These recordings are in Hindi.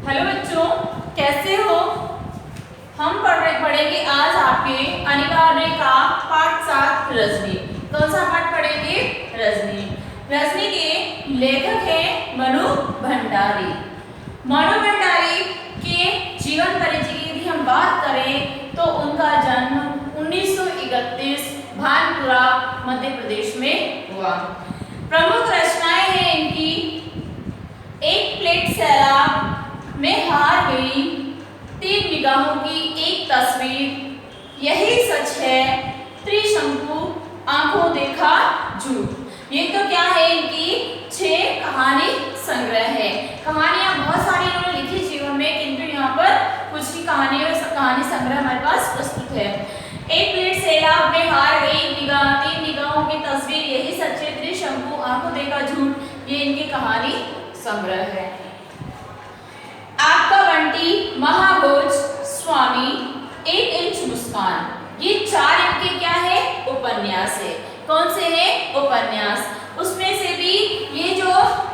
हेलो बच्चों, कैसे हो। हम पढ़ेंगे आज आपके अनिवार्य का पाठ 7 रजनी। कौन सा पाठ पढ़ेंगे? रजनी। रजनी के लेखक हैं मनु भंडारी। मनु भंडारी के जीवन परिचय की यदि हम बात करें तो उनका जन्म 1931 भानपुरा मध्य प्रदेश में हुआ। प्रमुख रचनाएं हैं इनकी एक प्लेट सैलाब में हार गई, 3 निगाहों की एक तस्वीर, यही सच है, त्रिशंकु, आंखों देखा झूठ। ये तो क्या है, इनकी 6 कहानी संग्रह है। कहानियां बहुत सारी इन्होंने लिखी जीवन में, किंतु यहाँ पर कुछ ही कहानी संग्रह हमारे पास प्रस्तुत है। एक प्लेट सैलाब में हार गई, 3 निगाहों की तस्वीर, यही सच है, त्रिशंकु, आंखों देखा झूठ, ये इनकी कहानी संग्रह है। आपका बंटी, महाभोज, स्वामी, 1 इंच मुस्कान, ये 4 इनके क्या है? उपन्यास है। कौन से हैं? उपन्यास। उसमें से भी ये जो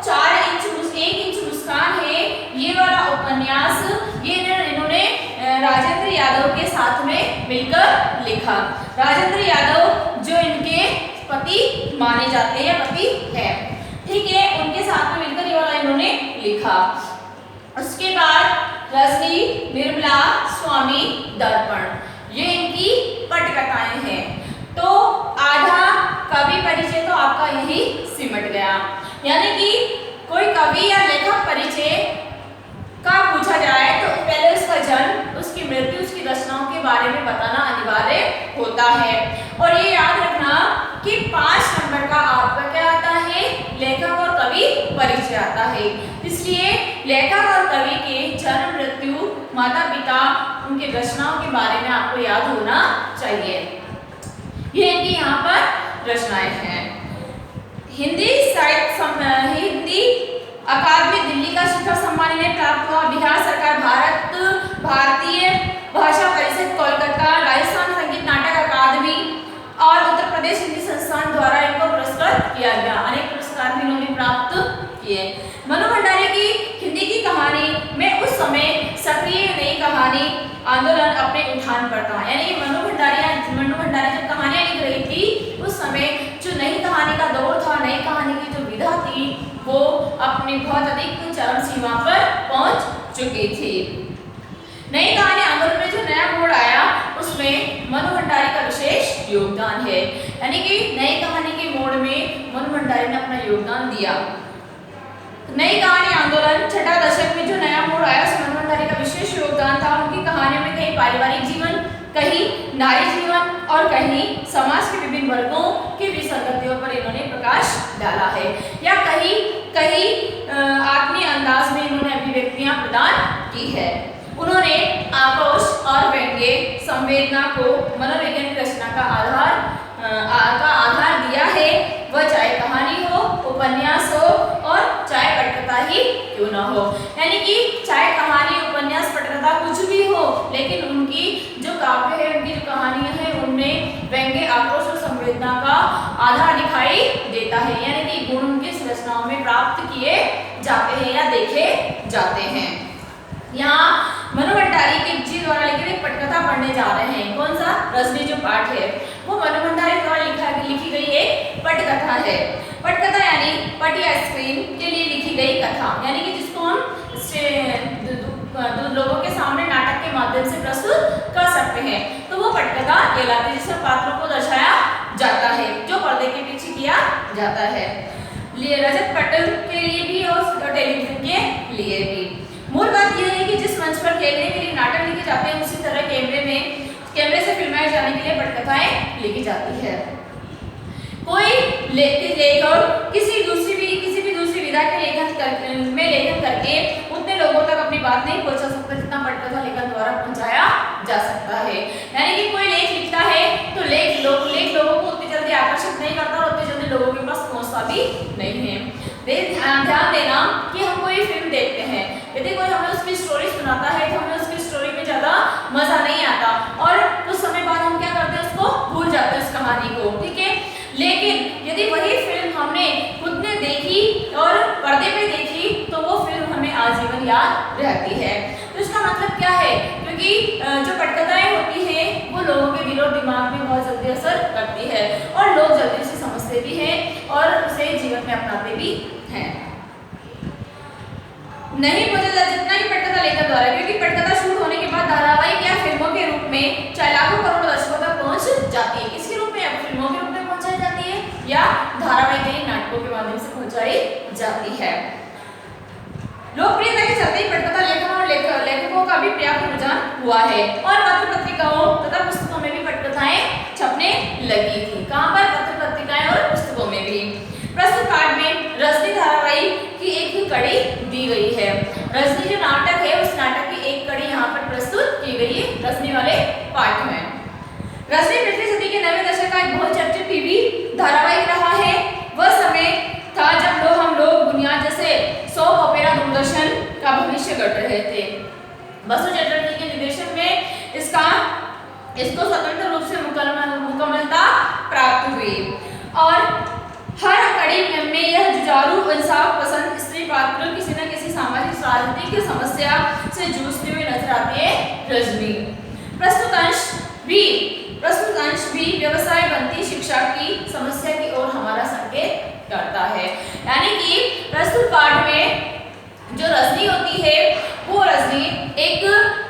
1 इंच मुस्कान है, ये वाला उपन्यास ये इन्होंने राजेंद्र यादव के साथ में मिलकर लिखा। राजेंद्र यादव जो इनके पति माने जाते हैं, पति है, ठीक है, उनके साथ में मिलकर ये वाला इन्होंने लिखा। उसके बाद रजनी, निर्मला, स्वामी, दर्पण, ये इनकी पटकथाएं हैं। तो आधा कवि परिचय तो आपका यही सिमट गया। यानी कि कोई कवि या लेखक परिचय का पूछा जाए तो पहले उसका जन्म, उसकी मृत्यु, उसकी रचनाओं के बारे में बताना अनिवार्य होता है। और ये याद रखना कि 5 नंबर का आपका क्या आता है? लेखक और कवि परिचय आता है। इसलिए लेखक और कवि के जन्म, मृत्यु, माता पिता, उनके रचनाओं के बारे में आपको याद होना चाहिए। ये इनकी यहाँ पर रचनाएं हैं। हिंदी अकादमी दिल्ली का शिखर सम्मान इन्हें प्राप्त हुआ। बिहार सरकार, भारतीय भाषा परिषद कोलकाता, राजस्थान संगीत नाटक अकादमी और उत्तर प्रदेश हिंदी संस्थान द्वारा इनको पुरस्कृत किया गया। अनेक पुरस्कार भी इन्होंने प्राप्त किए। मनु भंडारी की हिंदी की कहानी में उस समय सक्रिय नई कहानी आंदोलन अपने उठान पर था। यानी मनु भंडारी जब कहानियां लिख रही थी, उस समय जो नई कहानी का दौर था, नई कहानी की जो विधा थी, वो अपनी बहुत अधिक चरम सीमा पर पहुंच चुकी थी। नई कहानी आंदोलन में जो नया मोड़ आया, उसमें मनु भंडारी का विशेष योगदान है। यानी कि नई कहानी के मोड़ में मनु भंडारी ने अपना योगदान दिया। नई कहानी आंदोलन, छठा दशक में जो नया मोड़ आया, उसमें मनु भंडारी का विशेष योगदान था। उनकी कहानियों में कहीं पारिवारिक जीवन, कहीं नारी जीवन और कहीं समाज के विभिन्न वर्गों की विसंगतियों पर इन्होंने प्रकाश डाला है, या कहीं आत्मीय अंदाज में इन्होंने अभिव्यक्तियां प्रदान की है। उन्होंने आक्रोश और व्यंग्य संवेदना को मनोवैज्ञानिक रचना का आधार दिया है। वह चाहे कहानी हो, उपन्यास हो और चाहे पटकथा ही क्यों ना हो। यानी कि चाहे कहानी, उपन्यास, पटकथा कुछ भी हो, लेकिन उनकी जो काव्य है, उनकी जो कहानियां हैं, उनमें व्यंग्य, आक्रोश और संवेदना का आधार दिखाई देता है। यानी कि गुण उनके रचनाओं में प्राप्त किए जाते हैं या देखे जाते हैं। यहाँ मनु भंडारी के जी द्वारा लिखी एक पटकथा पढ़ने जा रहे हैं। कौन सा? रजनी जो पाठ है वो मनु भंडारी द्वारा लिखी गई एक पटकथा है। पटकथा यानी पट या स्क्रीन के लिए लिखी गई कथा, यानी कि जिसको हम लोगों के सामने नाटक के माध्यम से प्रस्तुत कर सकते हैं, तो वो पटकथा कहलाती है, जिसमें पात्रों को दर्शाया जाता है, जो पर्दे के पीछे किया जाता है। रजत पटल के लिए भी और टेलीविजन के लिए भी। मूल बात यह है कि जिस मंच पर खेलने के लिए नाटक लिखे जाते हैं, उसी तरह कैमरे से फिल्माए जाने के लिए पटकथाएं लिखी जाती है। कोई लेखक किसी भी दूसरी विधा के लेखन करके उतने लोगों तक अपनी बात नहीं पहुंचा सकता जितना पटकथा लेखन द्वारा पहुंचाया जा सकता है। यानी कि कोई लेख लिखता है तो लेख लोगों को उतनी जल्दी आकर्षित नहीं करता और उतनी जल्दी लोगों के पास पहुंचता भी नहीं है। ध्यान देना कि हम कोई फिल्म देखते हैं, यदि कोई हमें उसकी स्टोरी सुनाता है तो हमें उसकी स्टोरी में ज्यादा मजा नहीं आता और कुछ समय बाद हम क्या करते हैं, उसको भूल जाते हैं उस कहानी को, ठीक है। लेकिन यदि वही फिल्म हमने खुद ने देखी और पर्दे पे देखी तो वो फिल्म हमें आजीवन याद रहती है। तो इसका मतलब क्या है, क्योंकि जो पटकथाएं होती हैं वो लोगों के दिल और दिमाग में बहुत जल्दी असर करती है और लोग जल्दी उसे समझते भी हैं और उसे जीवन में अपनाते भी हैं। नहीं पहुंचा जितना ही पटकथा लेखक द्वारा, क्योंकि पटकथा शुरू होने के बाद धारावाहिक या फिल्मों के रूप में चाहे लाखों करोड़ों दर्शकों तक पहुंच जाती है। किसके रूप में? अब फिल्मों के रूप में पहुंचाई जाती है या धारावाहिक यानी नाटकों के माध्यम से पहुंचाई जाती है। लोकप्रियता के चलते ही पटकथा लेखन और लेखकों का भी पर्याप्त रुझान हुआ है और पत्र पत्रिकाओं तथा पुस्तकों में भी पटकथाएं छपने लगी थी। कहां पर? पत्र पत्रिकाएं और पुस्तकों में भी। प्रस्तुत पाठ में रजनी धारावाहिक की एक कड़ी दी गई है। रजनी जो नाटक है उस नाटक की एक कड़ी यहाँ पर प्रस्तुत की गई है रजनी वाले पाठ में। रजनी पिछली सदी के 90 दशक का एक बहुत चर्चित टीवी धारावाहिक रहा है। वह समय था जब हम लोग बुनियाद जैसे सोप ऑपेरा दूरदर्शन का भविष्य गढ़ रहे थे। बसु चटर्जी के निर्देशन में इसको स्वतंत्र रूप से मुकम्मलता प्राप्त हुई और हर कड़ी में यह जुझारू इंसाफ पसंद स्त्री पात्र किसी न किसी सामाजिक राजनीतिक समस्या से जूझते हुए नजर आती है रजनी। प्रस्तुत अंश भी व्यवसाय बनती शिक्षा की समस्या की ओर हमारा संकेत करता है। यानी कि प्रस्तुत पाठ में जो रजनी होती है वो रजनी एक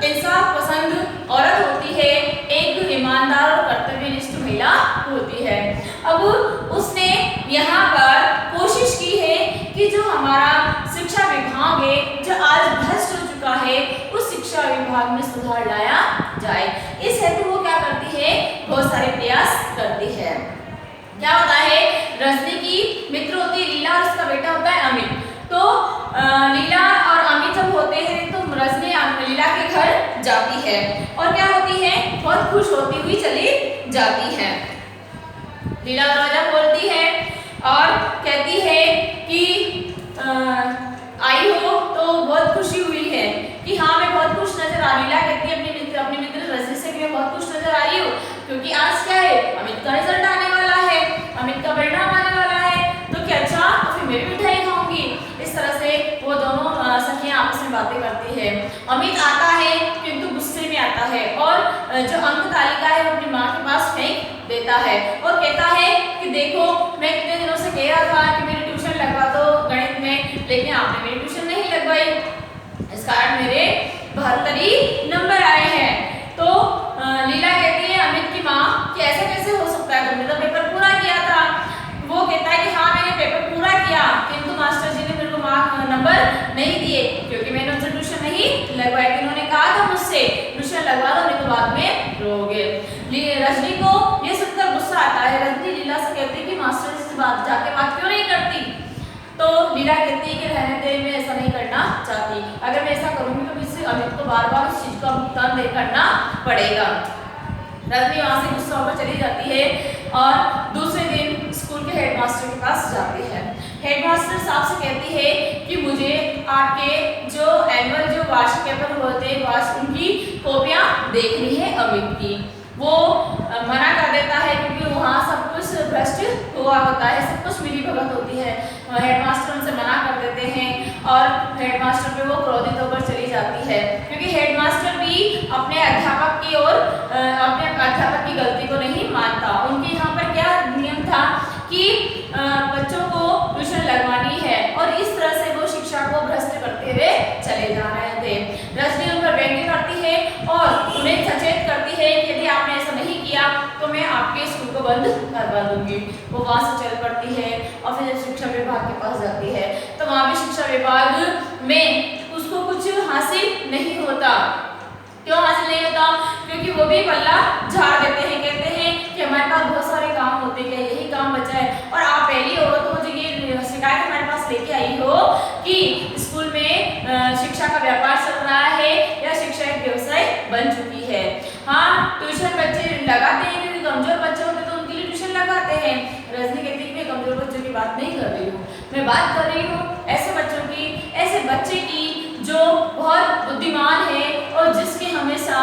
इंसाफ पसंद औरत होती है, एक ईमानदार और कर्तव्यनिष्ठ महिला होती है। अब उसने यहाँ पर कोशिश की है कि जो हमारा शिक्षा विभाग है जो आज भ्रष्ट हो चुका है उस शिक्षा विभाग में सुधार लाया जाए। इस हेतु वो क्या करती है? बहुत सारे प्रयास करती है। क्या होता है? रजनी की मित्र होती है लीला और उसका बेटा होता है अमित। तो लीला और अमित जब होते हैं तो रजनी लीला के घर जाती है और क्या होती है? बहुत खुश होती हुई चली जाती है। लीला दरवाजा खोलती है और कहती है कि आई हो तो बहुत खुशी हुई है कि हाँ मैं बहुत खुश नजर आ। लीला कहती है अपनी मित्र रजनी से कि मैं बहुत खुश नजर आ रही हूँ क्योंकि आज क्या है? अमित का रिजल्ट आने वाला है, अमित का परिणाम आने वाला है। तो क्या अच्छा तो फिर मैं भी मिठाई खाऊंगी। इस तरह से वो दोनों सखियां आपस में बातें करती है। अमित आता है किंतु गुस्से में आता है और जो अंक तालिका है वो अपनी माँ के पास फेंक देता है और कहता है कि देखो मैं कितने दिनों से कह रहा था कि मेरी ट्यूशन लगवा दो गणित में, लेकिन आपने मेरी ट्यूशन नहीं लगवाई, इस कारण मेरे 72 नंबर आए हैं। तो लीला कहती है अमित की माँ कि ऐसा कैसे हो सकता है, तुमने तो पेपर पूरा किया था। वो कहता है कि हाँ मैंने पेपर पूरा किया किंतु मास्टर जी ने मेरे को नंबर नहीं दिए क्योंकि मैंने उनसे ट्यूशन नहीं लगवाई। उन्होंने कहा था मुझसे ट्यूशन लगवा दो नहीं तो बाद में रोगे। रजनी को ये सुनकर गुस्सा आता है। रजनी लीला से कहती है कि मास्टर जी से जाके बात क्यों नहीं करती? तो लीला कहती है कि रहने दे, मैं ऐसा नहीं करना चाहती। अगर मैं ऐसा करूंगी तो मुझसे अमित को बार बार उस चीज का भुगतान करना पड़ेगा। रजनी वहां से गुस्सा होकर चली जाती है और दूसरे दिन स्कूल के हेडमास्टर के पास जाती है। हेडमास्टर साहब से कहती है कि मुझे आपके जो एनुअल जो वार्षिक पेपर होते हैं उनकी कॉपियां देखनी है अमित की। वो मना कर देता है क्योंकि वहाँ सब कुछ भ्रष्ट हुआ होता है, सब कुछ मिली भगत होती है। हेडमास्टर उनसे मना कर देते हैं और हेडमास्टर पे वो क्रोधित होकर चली जाती है क्योंकि हेडमास्टर भी अपने अध्यापक की ओर अपने अध्यापक की गलती को नहीं मानता। उनके यहाँ पर क्या नियम था कि बच्चों को ट्यूशन लगवानी है और इस तरह से वो शिक्षा को भ्रष्ट करते हुए चले जा रहे थे। रजनी उन पर व्यंग्य करती है और उन्हें सचेत करती है कि यदि आपने ऐसा नहीं किया तो मैं आपके स्कूल को बंद करवा दूंगी। वो वहाँ से चल पड़ती है और फिर जब शिक्षा विभाग के पास जाती है तो वहाँ भी शिक्षा विभाग में उसको कुछ हासिल नहीं होता। क्यों हासिल नहीं होता? क्योंकि वो भी पल्ला झाड़ देते हैं, कहते हैं कि हमारे पास बहुत सारे काम होते हैं, यही काम बचा है और आप पहली औरत हो जो ये शिकायत हमारे पास लेके आई हो कि स्कूल में शिक्षा का व्यापार चल रहा है या शिक्षा एक व्यवसाय बन चुकी है। हाँ ट्यूशन बच्चे लगाते हैं क्योंकि कमजोर बच्चे होते तो उनके लिए ट्यूशन लगाते हैं। रजनी कहती है कि मैं कमजोर बच्चों की बात नहीं कर रही हूँ, मैं बात कर रही हूँ ऐसे बच्चों की, ऐसे बच्चे की जो बहुत बुद्धिमान है और जिसके हमेशा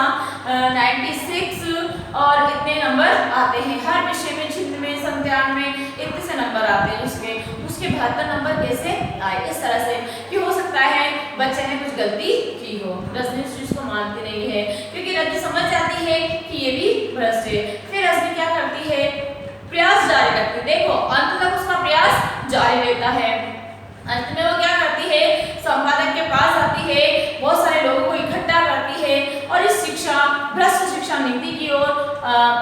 96 और इतने नंबर आते हैं हर विषय में, चिन्ह में, संध्यान में इतने से नंबर आते हैं उसके 72 नंबर कैसे आए? इस तरह से कि हो सकता है बच्चे ने कुछ गलती की हो। रजनी इस चीज को मानती नहीं है क्योंकि रजनी समझ जाती है कि ये भी भ्रष्ट है। फिर रजनी क्या करती है, प्रयास जारी रखती है। देखो अंत तक उसका प्रयास जारी रहता है। अंत में वो क्या करती है, संपादक के पास आती है, बहुत सारे लोगों को इकट्ठा करती है और इस भ्रष्ट शिक्षा नीति की ओर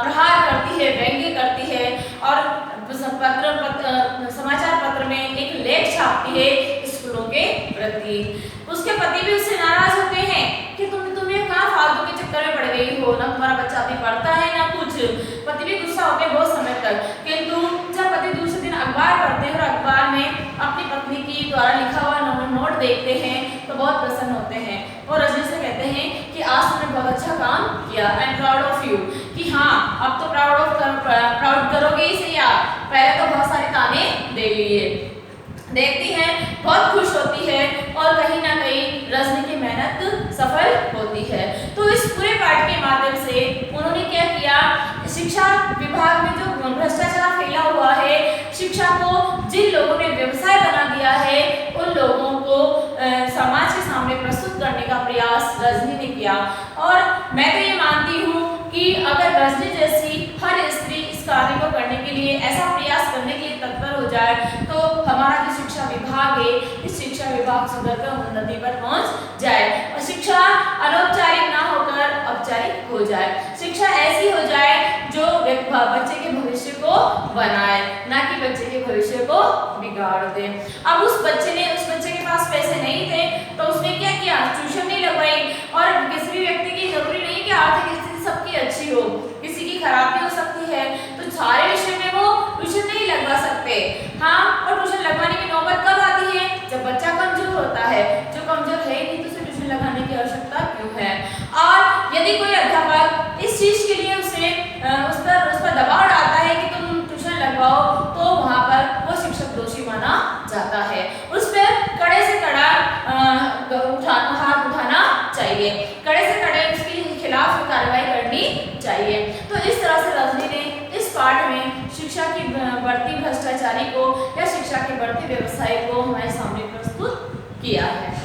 प्रहार करती है, व्यंग्य करती है और समाचार पत्र में एक लेख छापती है स्कूलों के प्रति। उसके पति भी उससे नाराज होते हैं कि तुम कहाँ फालतू के चक्कर में पड़ गई हो, ना तुम्हारा बच्चा अभी पढ़ता है ना कुछ। पति भी गुस्सा होते हैं बहुत समय तक, किंतु जब पति दूसरे दिन अखबार पढ़ते हैं और अखबार में अपनी पत्नी की द्वारा लिखा हुआ नोट देखते हैं तो बहुत प्रसन्न होते हैं और रजनी से कहते हैं कि आज तुमने बहुत अच्छा काम किया, I am proud of you. कि हाँ अब तो प्राउड करोगे ही सही, आप पहले तो बहुत सारे ताने दे लिए। देखती हैं, बहुत खुश होती है और कहीं ना कहीं रजनी की मेहनत सफल होती है। तो इस पूरे पाठ के माध्यम से उन्होंने क्या किया, शिक्षा विभाग में जो भ्रष्टाचार फैला हुआ है, शिक्षा को जिन लोगों ने व्यवसाय बना दिया है उन लोगों को समाज के सामने प्रस्तुत करने का प्रयास रजनी ने किया। और मैं तो ये मानती हूँ कि अगर रजनी जैसी हर स्त्री इस कार्य को करने के लिए, ऐसा प्रयास करने के लिए तत्पर हो जाए तो हमारा जो शिक्षा विभाग है इस शिक्षा विभाग सुधरकर उन्नति पर पहुंच जाए और शिक्षा अनौपचारिक ना होकर औपचारिक हो जाए। शिक्षा ऐसी हो जाए जो बच्चे के भविष्य को बनाए, ना कि बच्चे के भविष्य को बिगाड़ दे। अब उस बच्चे के पास पैसे नहीं थे तो उसने क्या किया, ट्यूशन नहीं लगवाई। और किसी भी व्यक्ति की जरूरी नहीं कि आर्थिक स्थिति सबकी अच्छी हो, किसी की खराब भी हो सकती है, तो सारे विषय में वो ट्यूशन नहीं लगवा सकते। हाँ, और ट्यूशन लगवाने की नौबत कब आती है, जब बच्चा कमजोर होता है। जो कमजोर है नहीं तो उसे ट्यूशन लगाने की आवश्यकता क्यों है। और यदि कोई अध्यापक इस चीज के लिए उस पर दबाव डालता है कि तुम ट्यूशन लगवाओ तो वहां पर वो शिक्षक दोषी माना जाता है। उस पर कड़े से कड़ा हाथ उठाना चाहिए, कड़े से कड़े उसके खिलाफ कार्रवाई करनी चाहिए। तो इस तरह से रजनी ने इस पाठ में शिक्षा की बढ़ती भ्रष्टाचारी को या शिक्षा के बढ़ते व्यवसाय को हमारे सामने प्रस्तुत किया है।